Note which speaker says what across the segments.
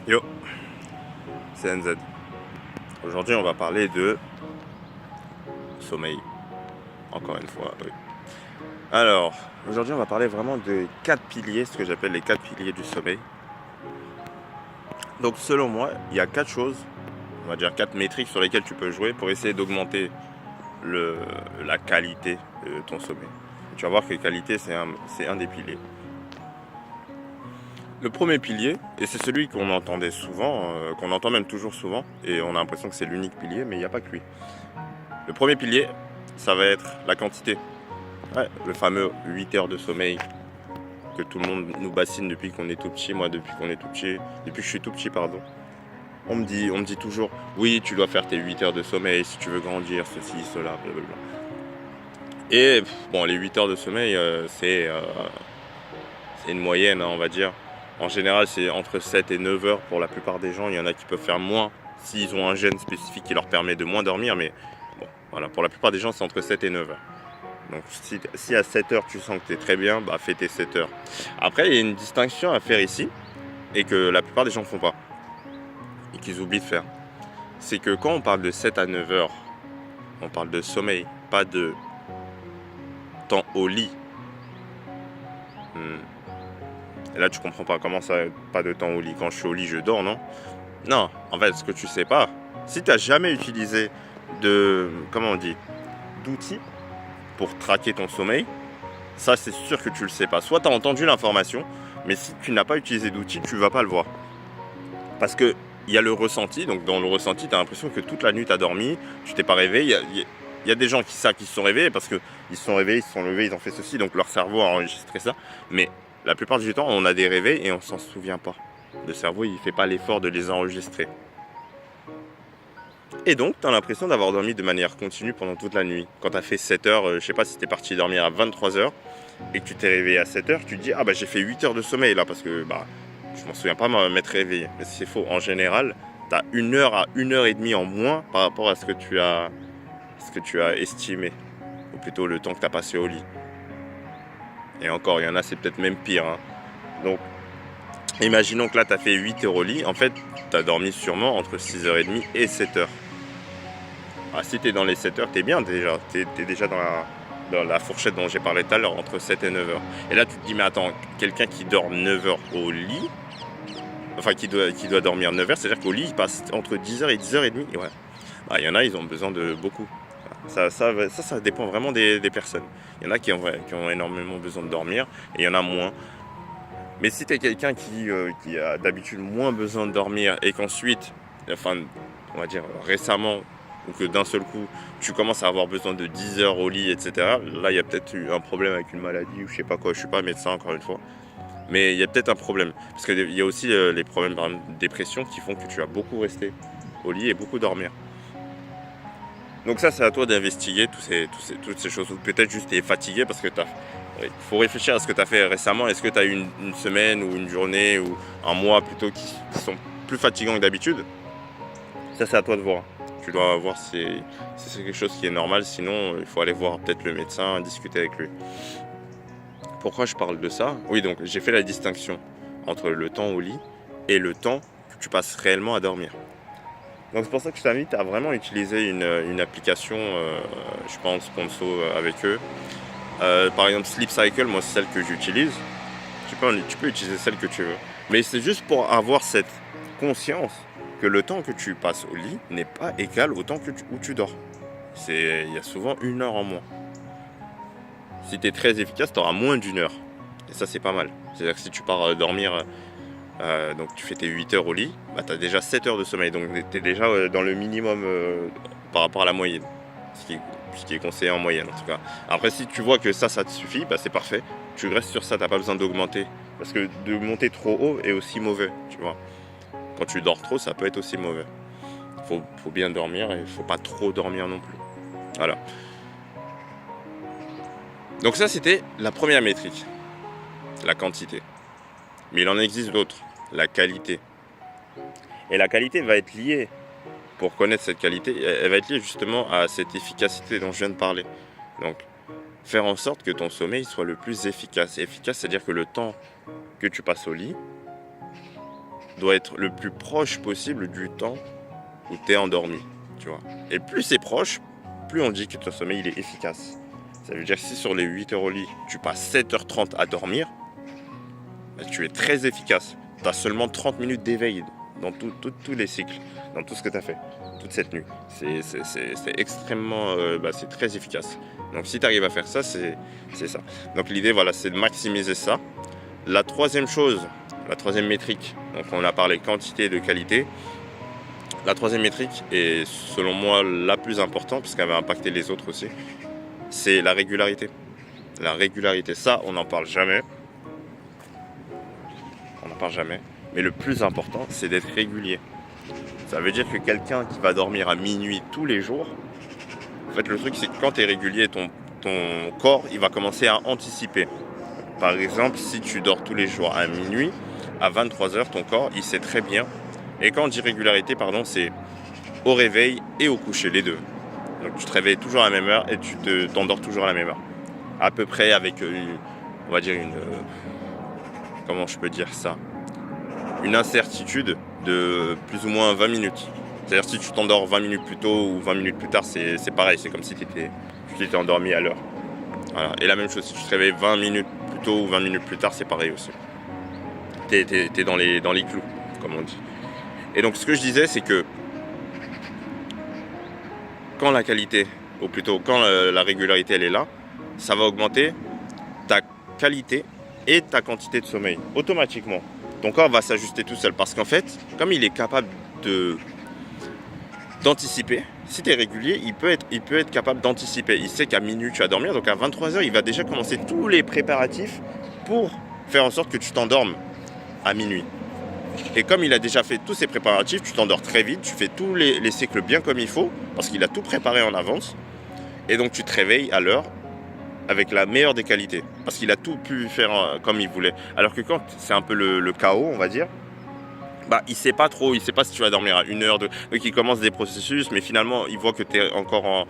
Speaker 1: Yo, c'est NZ. Aujourd'hui, on va parler de sommeil. Encore une fois, oui. Alors, aujourd'hui, on va parler vraiment de 4 piliers, ce que j'appelle les 4 piliers du sommeil. Donc, selon moi, il y a 4 choses, on va dire 4 métriques sur lesquelles tu peux jouer pour essayer d'augmenter la qualité de ton sommeil. Tu vas voir que qualité, c'est un des piliers. Le premier pilier, et c'est celui qu'on entendait souvent, qu'on entend même toujours souvent, et on a l'impression que c'est l'unique pilier, mais il n'y a pas que lui. Le premier pilier, ça va être la quantité. Ouais, le fameux 8 heures de sommeil que tout le monde nous bassine depuis qu'on est tout petit. Moi, depuis que je suis tout petit, pardon. On me dit toujours, oui, tu dois faire tes 8 heures de sommeil si tu veux grandir, ceci, cela, blablabla. Et bon, les 8 heures de sommeil, c'est une moyenne, hein, on va dire. En général, c'est entre 7 et 9 heures pour la plupart des gens. Il y en a qui peuvent faire moins s'ils ont un gène spécifique qui leur permet de moins dormir. Mais bon, voilà, pour la plupart des gens, c'est entre 7 et 9 heures. Donc si à 7 heures tu sens que tu es très bien, bah fais tes 7 heures. Après, il y a une distinction à faire ici, et que la plupart des gens ne font pas, et qu'ils oublient de faire. C'est que quand on parle de 7 à 9 heures, on parle de sommeil, pas de temps au lit. Et là, tu comprends pas comment ça, pas de temps au lit. Quand je suis au lit, je dors, non? Non, en fait, ce que tu sais pas, si tu n'as jamais utilisé d'outils pour traquer ton sommeil, ça, c'est sûr que tu le sais pas. Soit tu as entendu l'information, mais si tu n'as pas utilisé d'outils, tu vas pas le voir. Parce que il y a le ressenti. Donc dans le ressenti, tu as l'impression que toute la nuit tu as dormi, tu t'es pas réveillé. Il y a des gens qui savent qu'ils se sont réveillés parce qu'ils se sont réveillés, ils se sont levés, ils ont fait ceci, donc leur cerveau a enregistré ça. Mais la plupart du temps, on a des réveils et on s'en souvient pas. Le cerveau, il fait pas l'effort de les enregistrer. Et donc, tu as l'impression d'avoir dormi de manière continue pendant toute la nuit. Quand tu as fait 7 heures, je sais pas si tu es parti dormir à 23 heures et que tu t'es réveillé à 7 heures, tu te dis, ah bah j'ai fait 8 heures de sommeil là, parce que bah, je m'en souviens pas m'être réveillé. Mais c'est faux. En général, tu as 1 heure à 1 heure et demie en moins par rapport à ce que tu as estimé. Ou plutôt le temps que tu as passé au lit. Et encore, il y en a, c'est peut-être même pire. Hein. Donc, imaginons que là, tu as fait 8 heures au lit. En fait, tu as dormi sûrement entre 6h30 et 7 heures. Ah, si tu es dans les 7 heures, tu es bien déjà. Tu es déjà dans la fourchette dont j'ai parlé tout à l'heure, entre 7 et 9 heures. Et là, tu te dis, mais attends, quelqu'un qui dort 9 heures au lit, enfin qui doit dormir 9 heures, c'est-à-dire qu'au lit, il passe entre 10 heures et 10h30. Ouais. Bah, y en a, ils ont besoin de beaucoup. Ça dépend vraiment des personnes. Il y en a qui ont énormément besoin de dormir, et il y en a moins. Mais si tu es quelqu'un qui a d'habitude moins besoin de dormir, et qu'ensuite, enfin, on va dire récemment, ou que d'un seul coup, tu commences à avoir besoin de 10 heures au lit, etc. Là, il y a peut-être eu un problème avec une maladie ou je sais pas quoi. Je suis pas médecin, encore une fois. Mais il y a peut-être un problème. Parce qu'il y a aussi les problèmes de dépression qui font que tu vas beaucoup rester au lit et beaucoup dormir. Donc ça, c'est à toi d'investiguer toutes ces choses. Ou peut-être juste tu es fatigué parce que il faut réfléchir à ce que tu as fait récemment. Est-ce que tu as eu une semaine ou une journée ou un mois plutôt qui sont plus fatigants que d'habitude? Ça, c'est à toi de voir. Tu dois voir si c'est quelque chose qui est normal, sinon il faut aller voir peut-être le médecin, discuter avec lui. Pourquoi je parle de ça? Oui, donc j'ai fait la distinction entre le temps au lit et le temps que tu passes réellement à dormir. Donc c'est pour ça que je t'invite à vraiment utiliser une application, je pense, sponsor avec eux. Par exemple Sleep Cycle, moi c'est celle que j'utilise. Tu peux utiliser celle que tu veux. Mais c'est juste pour avoir cette conscience que le temps que tu passes au lit n'est pas égal au temps où tu dors. Il y a souvent 1 heure en moins. Si tu es très efficace, tu auras moins d'1 heure. Et ça, c'est pas mal. C'est-à-dire que si tu pars dormir, donc tu fais tes 8 heures au lit, bah, tu as déjà 7 heures de sommeil. Donc tu es déjà dans le minimum par rapport à la moyenne. Ce qui est conseillé en moyenne, en tout cas. Après, si tu vois que ça te suffit, bah, c'est parfait. Tu restes sur ça, tu n'as pas besoin d'augmenter. Parce que de monter trop haut est aussi mauvais, tu vois. Quand tu dors trop, ça peut être aussi mauvais. Faut bien dormir et il ne faut pas trop dormir non plus. Voilà. Donc ça, c'était la première métrique, la quantité. Mais il en existe d'autres, la qualité. Et la qualité va être liée, pour connaître cette qualité, elle va être liée justement à cette efficacité dont je viens de parler. Donc, faire en sorte que ton sommeil soit le plus efficace. Efficace, c'est-à-dire que le temps que tu passes au lit doit être le plus proche possible du temps où tu es endormi, tu vois. Et plus c'est proche, plus on dit que ton sommeil il est efficace. Ça veut dire que si sur les 8 heures au lit, tu passes 7h30 à dormir, bah, tu es très efficace. Tu as seulement 30 minutes d'éveil dans tous les cycles, dans tout ce que tu as fait, toute cette nuit. C'est extrêmement, c'est très efficace. Donc si tu arrives à faire ça, c'est ça. Donc l'idée, voilà, c'est de maximiser ça. La troisième chose, la troisième métrique, donc on a parlé quantité de qualité. La troisième métrique est selon moi la plus importante, puisqu'elle va impacter les autres aussi, c'est la régularité. La régularité, ça, on n'en parle jamais. On n'en parle jamais. Mais le plus important, c'est d'être régulier. Ça veut dire que quelqu'un qui va dormir à minuit tous les jours, en fait, le truc, c'est que quand tu es régulier, ton corps, il va commencer à anticiper. Par exemple, si tu dors tous les jours à minuit, à 23h, ton corps, il sait très bien. Et quand on dit régularité, c'est au réveil et au coucher, les deux. Donc tu te réveilles toujours à la même heure et tu t'endors toujours à la même heure. À peu près avec on va dire comment je peux dire ça, une incertitude de plus ou moins 20 minutes. C'est-à-dire si tu t'endors 20 minutes plus tôt ou 20 minutes plus tard, c'est pareil, c'est comme si tu t'étais endormi à l'heure. Voilà. Et la même chose, si tu te réveilles 20 minutes plus tôt ou 20 minutes plus tard, c'est pareil aussi. T'es dans les clous, comme on dit. Et donc ce que je disais, c'est que quand la qualité, ou plutôt quand la régularité elle est là, ça va augmenter ta qualité et ta quantité de sommeil, automatiquement. Ton corps va s'ajuster tout seul, parce qu'en fait, comme il est capable d'anticiper, si tu es régulier, il peut être capable d'anticiper. Il sait qu'à minuit tu vas dormir, donc à 23h, il va déjà commencer tous les préparatifs pour faire en sorte que tu t'endormes à minuit. Et comme il a déjà fait tous ses préparatifs, tu t'endors très vite, tu fais tous les cycles bien comme il faut, parce qu'il a tout préparé en avance. Et donc tu te réveilles à l'heure avec la meilleure des qualités, parce qu'il a tout pu faire comme il voulait. Alors que quand c'est un peu le chaos, on va dire, il sait pas si tu vas dormir à 1h, donc il commence des processus, mais finalement il voit que tu es encore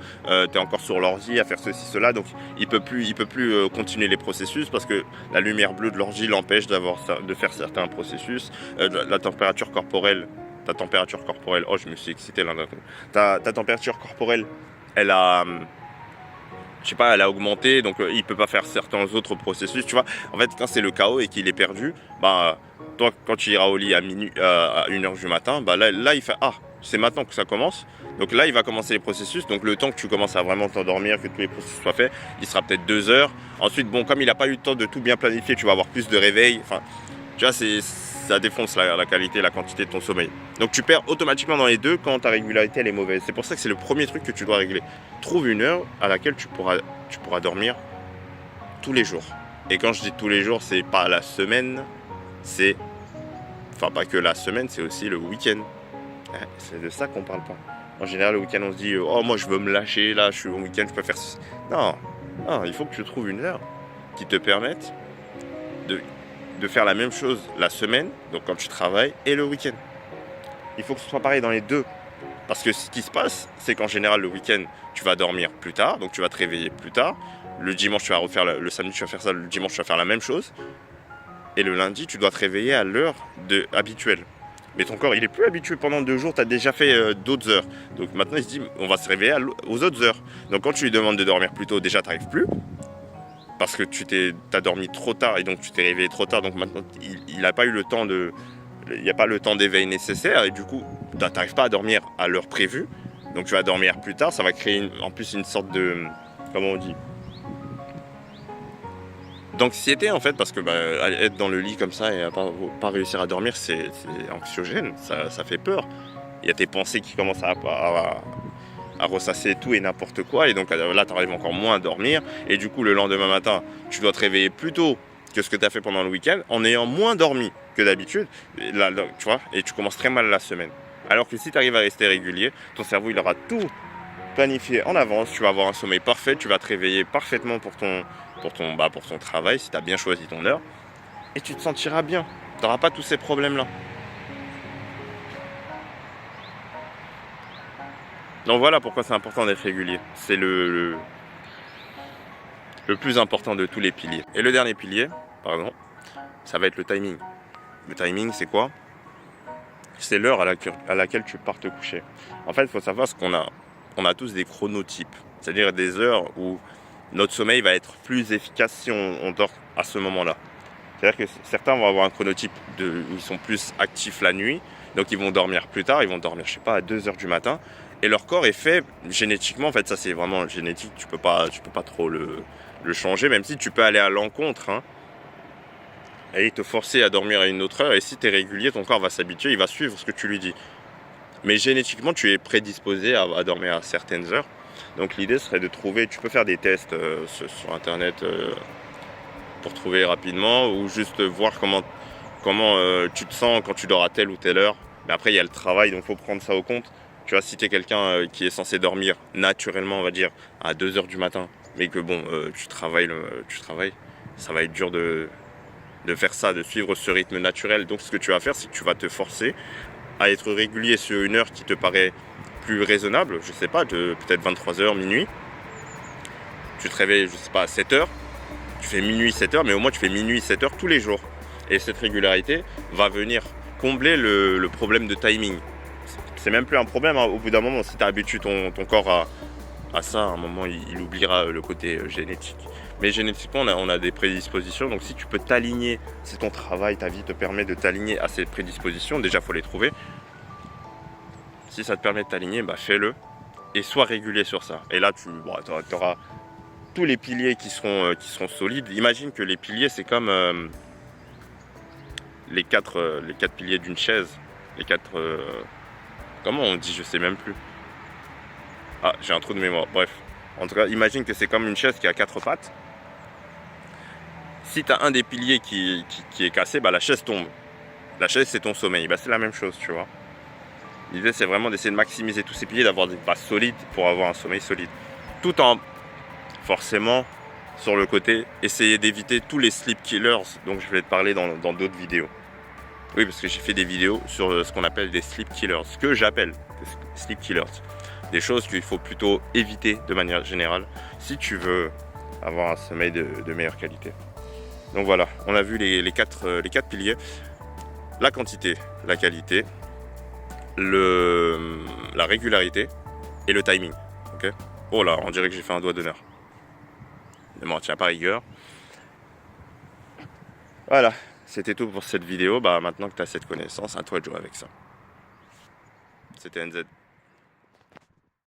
Speaker 1: sur l'ordi à faire ceci, cela, donc il peut plus continuer les processus, parce que la lumière bleue de l'ordi l'empêche de faire certains processus. Ta température corporelle, oh je me suis excité là, ta température corporelle, elle a augmenté, donc il peut pas faire certains autres processus, tu vois. En fait, quand c'est le chaos et qu'il est perdu, toi, quand tu iras au lit à 1h du matin, là il fait c'est maintenant que ça commence. Donc là, il va commencer les processus. Donc le temps que tu commences à vraiment t'endormir, que tous les processus soient faits, il sera peut-être 2 heures. Ensuite, comme il n'a pas eu le temps de tout bien planifier, tu vas avoir plus de réveil. Enfin, tu vois, ça défonce la qualité et la quantité de ton sommeil. Donc tu perds automatiquement dans les deux quand ta régularité elle est mauvaise. C'est pour ça que c'est le premier truc que tu dois régler. Trouve une heure à laquelle tu pourras dormir tous les jours. Et quand je dis tous les jours, c'est pas la semaine, pas que la semaine, c'est aussi le week-end. C'est de ça qu'on parle pas. En général, le week-end, on se dit moi je veux me lâcher, là je suis au week-end, je peux faire ça. Non, il faut que tu trouves une heure qui te permette de faire la même chose la semaine, donc quand tu travailles, et le week-end. Il faut que ce soit pareil dans les deux. Parce que ce qui se passe, c'est qu'en général, le week-end, tu vas dormir plus tard, donc tu vas te réveiller plus tard. Le dimanche, tu vas refaire le samedi, tu vas faire ça, le dimanche, tu vas faire la même chose. Et le lundi, tu dois te réveiller à l'heure habituelle. Mais ton corps, il est plus habitué pendant 2 jours, tu as déjà fait d'autres heures. Donc maintenant, il se dit, on va se réveiller aux autres heures. Donc quand tu lui demandes de dormir plus tôt, déjà, tu n'arrives plus. Parce que tu as dormi trop tard et donc tu t'es réveillé trop tard. Donc maintenant, il n'a pas eu le temps il n'y a pas le temps d'éveil nécessaire. Et du coup, tu n'arrives pas à dormir à l'heure prévue. Donc tu vas dormir plus tard. Ça va créer en plus une sorte de... Comment on dit ? D'anxiété en fait, parce que être dans le lit comme ça et pas réussir à dormir, c'est anxiogène, ça fait peur. Il y a tes pensées qui commencent à ressasser tout et n'importe quoi, et donc là tu arrives encore moins à dormir, et du coup le lendemain matin tu dois te réveiller plus tôt que ce que tu as fait pendant le week-end en ayant moins dormi que d'habitude, là, tu vois, et tu commences très mal la semaine. Alors que si tu arrives à rester régulier, ton cerveau il aura tout planifié en avance, tu vas avoir un sommeil parfait, tu vas te réveiller parfaitement pour ton travail, si tu as bien choisi ton heure, et tu te sentiras bien, tu n'auras pas tous ces problèmes-là. Donc voilà pourquoi c'est important d'être régulier. C'est le plus important de tous les piliers. Et le dernier pilier, ça va être le timing. Le timing, c'est quoi ? c'est l'heure à laquelle tu pars te coucher. En fait, il faut savoir ce qu'on a. On a tous des chronotypes, c'est-à-dire des heures où notre sommeil va être plus efficace si on dort à ce moment-là. C'est-à-dire que certains vont avoir un chronotype où ils sont plus actifs la nuit, donc ils vont dormir plus tard, ils vont dormir, je sais pas, à 2 heures du matin, et leur corps est fait génétiquement, en fait, ça c'est vraiment génétique, tu peux pas trop le changer, même si tu peux aller à l'encontre, hein, et te forcer à dormir à une autre heure, et si tu es régulier, ton corps va s'habituer, il va suivre ce que tu lui dis. Mais génétiquement, tu es prédisposé à dormir à certaines heures. Donc l'idée serait de trouver, tu peux faire des tests sur internet pour trouver rapidement, ou juste voir comment tu te sens quand tu dors à telle ou telle heure. Mais après il y a le travail, donc il faut prendre ça au compte. Tu vois, si tu es quelqu'un qui est censé dormir naturellement, on va dire, à 2 heures du matin, mais que bon, tu travailles, ça va être dur de faire ça, de suivre ce rythme naturel. Donc ce que tu vas faire, c'est que tu vas te forcer à être régulier sur une heure qui te paraît plus raisonnable, je sais pas, peut-être 23h, minuit. Tu te réveilles, je sais pas, à 7h, tu fais minuit, 7h, mais au moins tu fais minuit, 7h tous les jours. Et cette régularité va venir combler le problème de timing. C'est même plus un problème, hein. Au bout d'un moment, si tu habitues ton corps à ça, à un moment, il oubliera le côté génétique. Mais génétiquement, on a des prédispositions, donc si tu peux t'aligner, c'est ton travail, ta vie te permet de t'aligner à ces prédispositions, déjà il faut les trouver. Si ça te permet de t'aligner, bah fais-le et sois régulier sur ça. Et là, tu auras tous les piliers qui seront solides. Imagine que les piliers, c'est comme les quatre piliers d'une chaise. Les quatre... comment on dit, je sais même plus. Ah, j'ai un trou de mémoire. Bref. En tout cas, imagine que c'est comme une chaise qui a 4 pattes. Si tu as un des piliers qui est cassé, bah la chaise tombe. La chaise, c'est ton sommeil. Bah, c'est la même chose, tu vois. L'idée, c'est vraiment d'essayer de maximiser tous ces piliers, d'avoir des bases solides pour avoir un sommeil solide. Tout en, forcément, sur le côté, essayer d'éviter tous les sleep killers dont je vais te parler dans d'autres vidéos. Oui, parce que j'ai fait des vidéos sur ce qu'on appelle des sleep killers, ce que j'appelle des sleep killers. Des choses qu'il faut plutôt éviter de manière générale si tu veux avoir un sommeil de meilleure qualité. Donc voilà, on a vu les quatre piliers. La quantité, la qualité, la régularité et le timing. Okay, oh là, on dirait que j'ai fait un doigt d'honneur. Ne m'en tiens pas rigueur. Voilà, c'était tout pour cette vidéo. Bah, maintenant que tu as cette connaissance, à toi de jouer avec ça. C'était NZ.